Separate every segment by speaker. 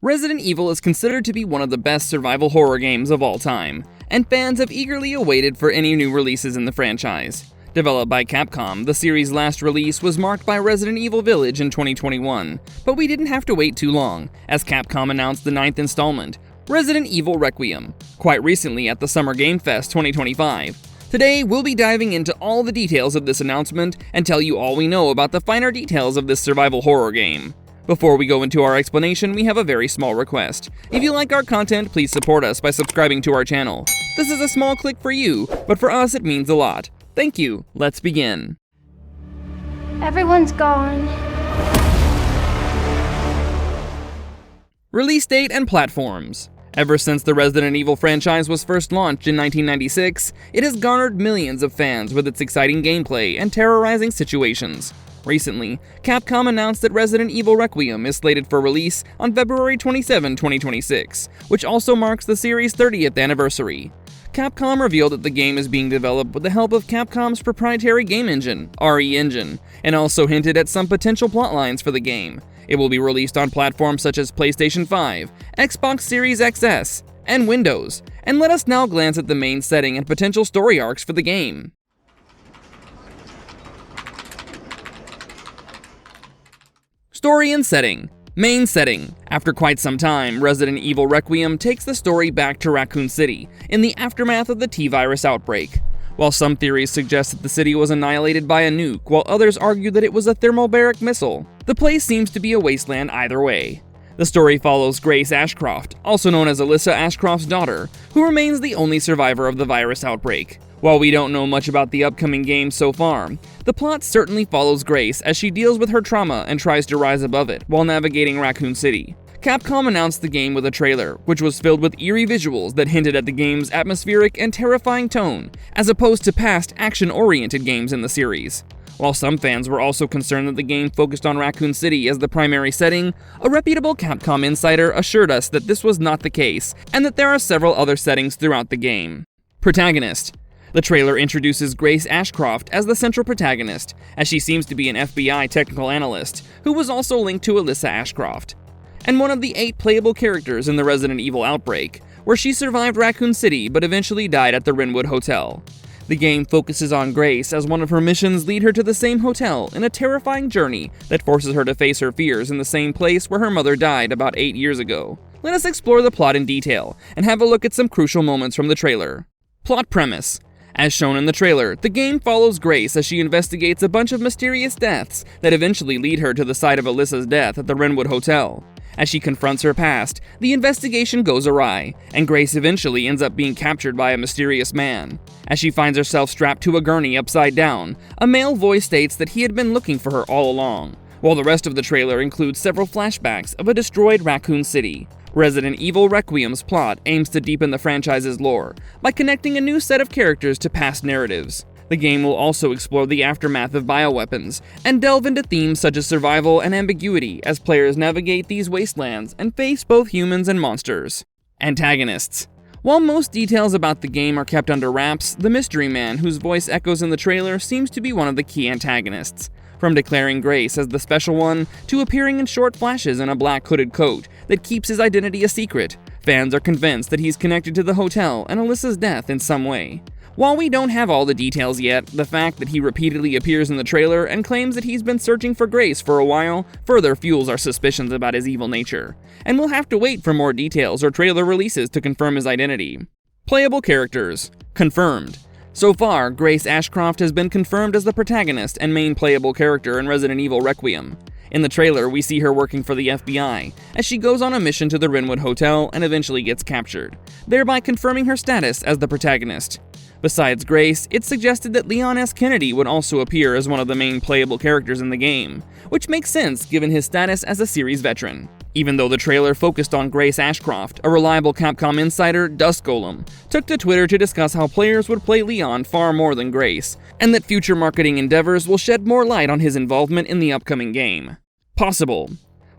Speaker 1: Resident Evil is considered to be one of the best survival horror games of all time, and fans have eagerly awaited for any new releases in the franchise. Developed by Capcom, the series' last release was marked by Resident Evil Village in 2021, but we didn't have to wait too long, as Capcom announced the 9th installment, Resident Evil Requiem, quite recently at the Summer Game Fest 2025. Today, we'll be diving into all the details of this announcement and tell you all we know about the finer details of this survival horror game. Before we go into our explanation, we have a very small request. If you like our content, please support us by subscribing to our channel. This is a small click for you, but for us it means a lot. Thank you. Let's begin.
Speaker 2: Everyone's gone.
Speaker 1: Release date and platforms. Ever since the Resident Evil franchise was first launched in 1996, it has garnered millions of fans with its exciting gameplay and terrorizing situations. Recently, Capcom announced that Resident Evil Requiem is slated for release on February 27, 2026, which also marks the series' 30th anniversary. Capcom revealed that the game is being developed with the help of Capcom's proprietary game engine, RE Engine, and also hinted at some potential plotlines for the game. It will be released on platforms such as PlayStation 5, Xbox Series XS, and Windows. And let us now glance at the main setting and potential story arcs for the game. Story and setting. Main setting. After quite some time, Resident Evil Requiem takes the story back to Raccoon City, in the aftermath of the T-Virus outbreak. While some theories suggest that the city was annihilated by a nuke, while others argue that it was a thermobaric missile, the place seems to be a wasteland either way. The story follows Grace Ashcroft, also known as Alyssa Ashcroft's daughter, who remains the only survivor of the virus outbreak. While we don't know much about the upcoming game so far, the plot certainly follows Grace as she deals with her trauma and tries to rise above it while navigating Raccoon City. Capcom announced the game with a trailer, which was filled with eerie visuals that hinted at the game's atmospheric and terrifying tone, as opposed to past action-oriented games in the series. While some fans were also concerned that the game focused on Raccoon City as the primary setting, a reputable Capcom insider assured us that this was not the case, and that there are several other settings throughout the game. Protagonist. The trailer introduces Grace Ashcroft as the central protagonist, as she seems to be an FBI technical analyst, who was also linked to Alyssa Ashcroft, and one of the 8 playable characters in the Resident Evil outbreak, where she survived Raccoon City but eventually died at the Wynwood Hotel. The game focuses on Grace as one of her missions lead her to the same hotel in a terrifying journey that forces her to face her fears in the same place where her mother died about 8 years ago. Let us explore the plot in detail and have a look at some crucial moments from the trailer. Plot premise. As shown in the trailer, the game follows Grace as she investigates a bunch of mysterious deaths that eventually lead her to the site of Alyssa's death at the Wynwood Hotel. As she confronts her past, the investigation goes awry, and Grace eventually ends up being captured by a mysterious man. As she finds herself strapped to a gurney upside down, a male voice states that he had been looking for her all along, while the rest of the trailer includes several flashbacks of a destroyed Raccoon City. Resident Evil Requiem's plot aims to deepen the franchise's lore by connecting a new set of characters to past narratives. The game will also explore the aftermath of bioweapons and delve into themes such as survival and ambiguity as players navigate these wastelands and face both humans and monsters. Antagonists. While most details about the game are kept under wraps, the mystery man whose voice echoes in the trailer seems to be one of the key antagonists. From declaring Grace as the special one, to appearing in short flashes in a black hooded coat that keeps his identity a secret, fans are convinced that he's connected to the hotel and Alyssa's death in some way. While we don't have all the details yet, the fact that he repeatedly appears in the trailer and claims that he's been searching for Grace for a while further fuels our suspicions about his evil nature, and we'll have to wait for more details or trailer releases to confirm his identity. Playable characters. Confirmed. So far, Grace Ashcroft has been confirmed as the protagonist and main playable character in Resident Evil Requiem. In the trailer, we see her working for the FBI, as she goes on a mission to the Wynwood Hotel and eventually gets captured, thereby confirming her status as the protagonist. Besides Grace, it's suggested that Leon S. Kennedy would also appear as one of the main playable characters in the game, which makes sense given his status as a series veteran. Even though the trailer focused on Grace Ashcroft, a reliable Capcom insider, Dusk Golem, took to Twitter to discuss how players would play Leon far more than Grace, and that future marketing endeavors will shed more light on his involvement in the upcoming game. Possible.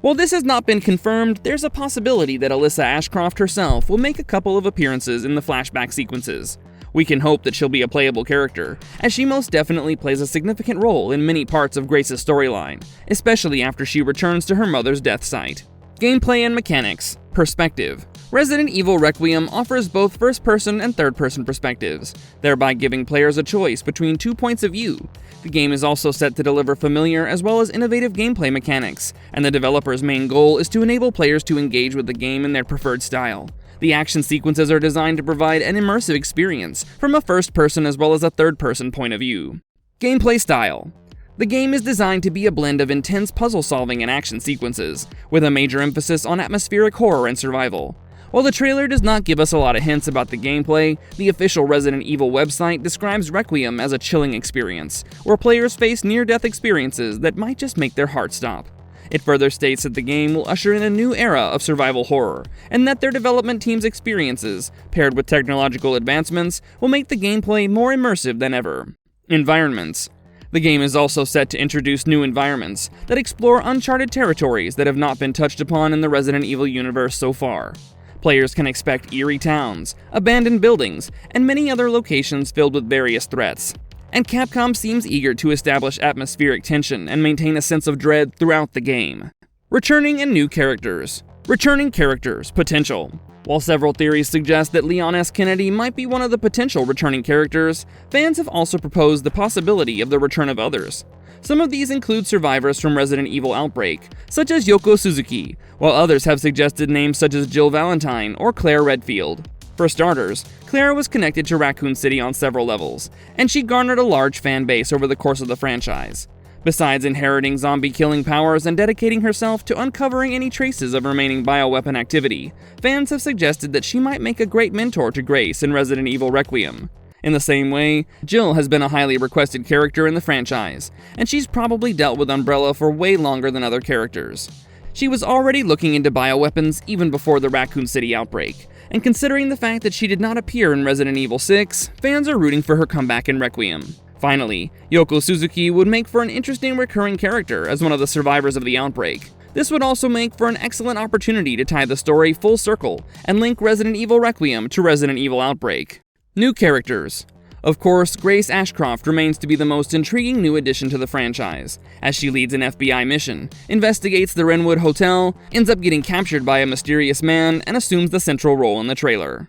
Speaker 1: While this has not been confirmed, there's a possibility that Alyssa Ashcroft herself will make a couple of appearances in the flashback sequences. We can hope that she'll be a playable character, as she most definitely plays a significant role in many parts of Grace's storyline, especially after she returns to her mother's death site. Gameplay and mechanics. Perspective. Resident Evil Requiem offers both first-person and third-person perspectives, thereby giving players a choice between 2 points of view. The game is also set to deliver familiar as well as innovative gameplay mechanics, and the developer's main goal is to enable players to engage with the game in their preferred style. The action sequences are designed to provide an immersive experience from a first-person as well as a third-person point of view. Gameplay style. The game is designed to be a blend of intense puzzle-solving and action sequences, with a major emphasis on atmospheric horror and survival. While the trailer does not give us a lot of hints about the gameplay, the official Resident Evil website describes Requiem as a chilling experience, where players face near-death experiences that might just make their heart stop. It further states that the game will usher in a new era of survival horror, and that their development team's experiences, paired with technological advancements, will make the gameplay more immersive than ever. Environments. The game is also set to introduce new environments that explore uncharted territories that have not been touched upon in the Resident Evil universe so far. Players can expect eerie towns, abandoned buildings, and many other locations filled with various threats. And Capcom seems eager to establish atmospheric tension and maintain a sense of dread throughout the game. Returning and new characters. Returning characters, potential. While several theories suggest that Leon S. Kennedy might be one of the potential returning characters, fans have also proposed the possibility of the return of others. Some of these include survivors from Resident Evil Outbreak, such as Yoko Suzuki, while others have suggested names such as Jill Valentine or Claire Redfield. For starters, Claire was connected to Raccoon City on several levels, and she garnered a large fan base over the course of the franchise. Besides inheriting zombie-killing powers and dedicating herself to uncovering any traces of remaining bioweapon activity, fans have suggested that she might make a great mentor to Grace in Resident Evil Requiem. In the same way, Jill has been a highly requested character in the franchise, and she's probably dealt with Umbrella for way longer than other characters. She was already looking into bioweapons even before the Raccoon City outbreak, and considering the fact that she did not appear in Resident Evil 6, fans are rooting for her comeback in Requiem. Finally, Yoko Suzuki would make for an interesting recurring character as one of the survivors of the outbreak. This would also make for an excellent opportunity to tie the story full circle and link Resident Evil Requiem to Resident Evil Outbreak. New characters. Of course, Grace Ashcroft remains to be the most intriguing new addition to the franchise, as she leads an FBI mission, investigates the Wrenwood Hotel, ends up getting captured by a mysterious man, and assumes the central role in the trailer.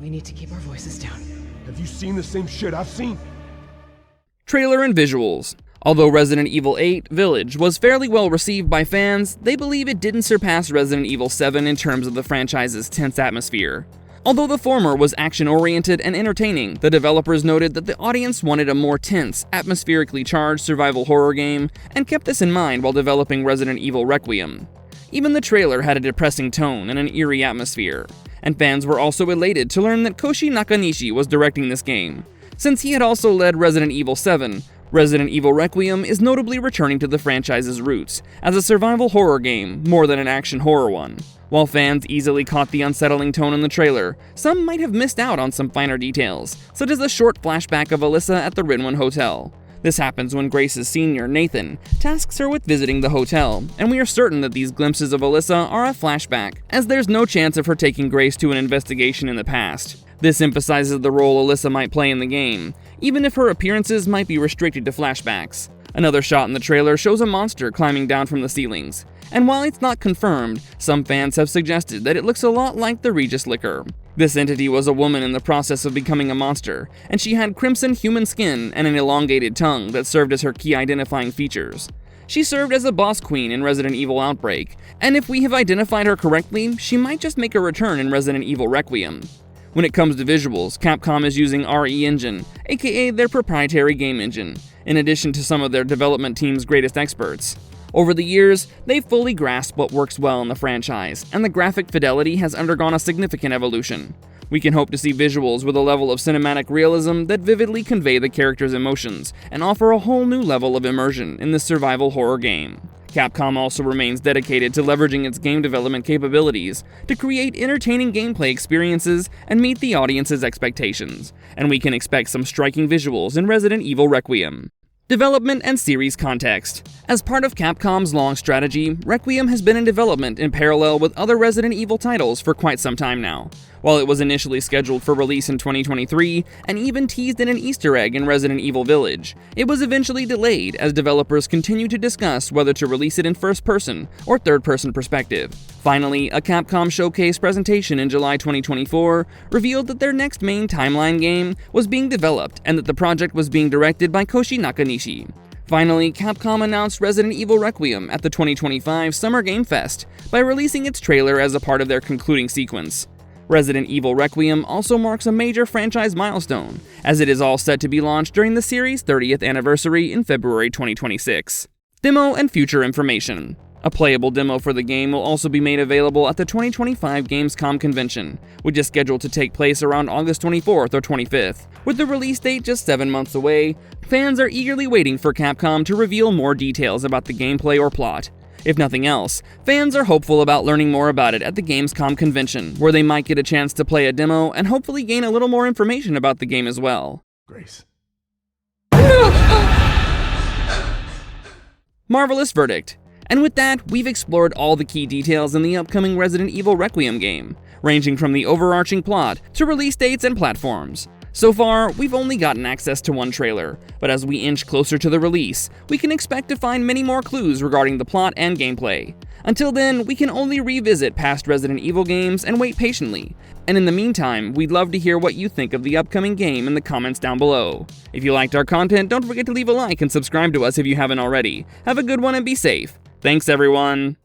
Speaker 3: We need to keep our voices down.
Speaker 4: Have you seen the same shit I've seen?
Speaker 1: Trailer and visuals. Although Resident Evil 8 Village was fairly well received by fans, they believe it didn't surpass Resident Evil 7 in terms of the franchise's tense atmosphere. Although the former was action-oriented and entertaining, the developers noted that the audience wanted a more tense, atmospherically charged survival horror game, and kept this in mind while developing Resident Evil Requiem. Even the trailer had a depressing tone and an eerie atmosphere, and fans were also elated to learn that Koshi Nakanishi was directing this game. Since he had also led Resident Evil 7, Resident Evil Requiem is notably returning to the franchise's roots as a survival horror game more than an action horror one. While fans easily caught the unsettling tone in the trailer, some might have missed out on some finer details, such as a short flashback of Alyssa at the Wrenwood Hotel. This happens when Grace's senior, Nathan, tasks her with visiting the hotel, and we are certain that these glimpses of Alyssa are a flashback, as there's no chance of her taking Grace to an investigation in the past. This emphasizes the role Alyssa might play in the game, even if her appearances might be restricted to flashbacks. Another shot in the trailer shows a monster climbing down from the ceilings, and while it's not confirmed, some fans have suggested that it looks a lot like the Regis Liquor. This entity was a woman in the process of becoming a monster, and she had crimson human skin and an elongated tongue that served as her key identifying features. She served as a boss queen in Resident Evil Outbreak, and if we have identified her correctly, she might just make a return in Resident Evil Requiem. When it comes to visuals, Capcom is using RE Engine, aka their proprietary game engine, in addition to some of their development team's greatest experts. Over the years, they've fully grasped what works well in the franchise, and the graphic fidelity has undergone a significant evolution. We can hope to see visuals with a level of cinematic realism that vividly convey the character's emotions and offer a whole new level of immersion in this survival horror game. Capcom also remains dedicated to leveraging its game development capabilities to create entertaining gameplay experiences and meet the audience's expectations, and we can expect some striking visuals in Resident Evil Requiem. Development and series context. As part of Capcom's long strategy, Requiem has been in development in parallel with other Resident Evil titles for quite some time now. While it was initially scheduled for release in 2023, and even teased in an Easter egg in Resident Evil Village, it was eventually delayed as developers continued to discuss whether to release it in first-person or third-person perspective. Finally, a Capcom showcase presentation in July 2024 revealed that their next main timeline game was being developed and that the project was being directed by Koshi Nakanishi. Finally, Capcom announced Resident Evil Requiem at the 2025 Summer Game Fest by releasing its trailer as a part of their concluding sequence. Resident Evil Requiem also marks a major franchise milestone, as it is all set to be launched during the series' 30th anniversary in February 2026. Demo and future information. A playable demo for the game will also be made available at the 2025 Gamescom convention, which is scheduled to take place around August 24th or 25th. With the release date just 7 months away, fans are eagerly waiting for Capcom to reveal more details about the gameplay or plot. If nothing else, fans are hopeful about learning more about it at the Gamescom convention, where they might get a chance to play a demo and hopefully gain a little more information about the game as well.
Speaker 4: Grace.
Speaker 1: Marvelous verdict. And with that, we've explored all the key details in the upcoming Resident Evil Requiem game, ranging from the overarching plot to release dates and platforms. So far, we've only gotten access to one trailer, but as we inch closer to the release, we can expect to find many more clues regarding the plot and gameplay. Until then, we can only revisit past Resident Evil games and wait patiently. And in the meantime, we'd love to hear what you think of the upcoming game in the comments down below. If you liked our content, don't forget to leave a like and subscribe to us if you haven't already. Have a good one and be safe. Thanks, everyone.